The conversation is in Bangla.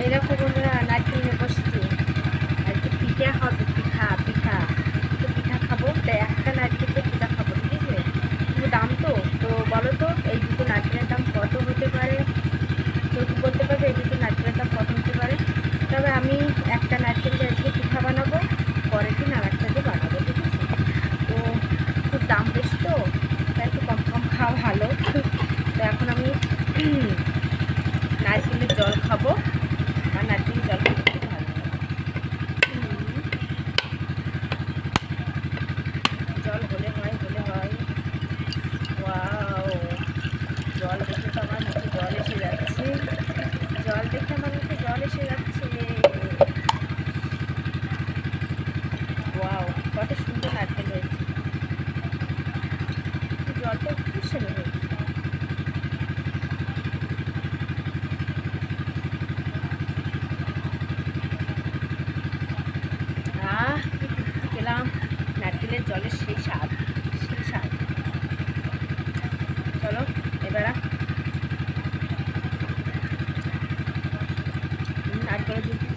এই দেখো বন্ধুরা, নারকেল নিয়ে বসছি। আজকে পিঠা হবে, পিঠা পিঠা তো পিঠা খাবো। তাই একটা নারকেল দিয়ে পিঠা খাবো, ঠিক আছে? কিন্তু দাম তো তো বলো তো, এই দুটো নারকেলের দাম কত হতে পারে? কেউ কি বলতে পারবে এই দুটো নারকেলের দাম কত হতে পারে? তবে আমি একটা নারকেল দিয়ে আজকে পিঠা বানাবো, পরের দিন আর একটা দিয়ে বানাবো, ঠিক আছে? তো খুব দাম বেশি তো, তাই একটু কম কম খাওয়া ভালো। তো এখন আমি নারকেলের জল খাবো, আর নারকেলের জল খেতে খুব ভালো লাগে। জল হলে হয়, হলে হয়। ওয়াও, জল দেখে তো আমার মুখে জল এসে যাচ্ছে, জল দেখে আমার মুখে জল এসে যাচ্ছে। ওয়াও, কত সুন্দর নারকেল হয়েছে, জলটা একটু সেরে হয়েছে। কি তৃপ্তি পেলাম, নারকেলের জলের সেই স্বাদ, সেই স্বাদ। চলো এবার নারকেলের দুধ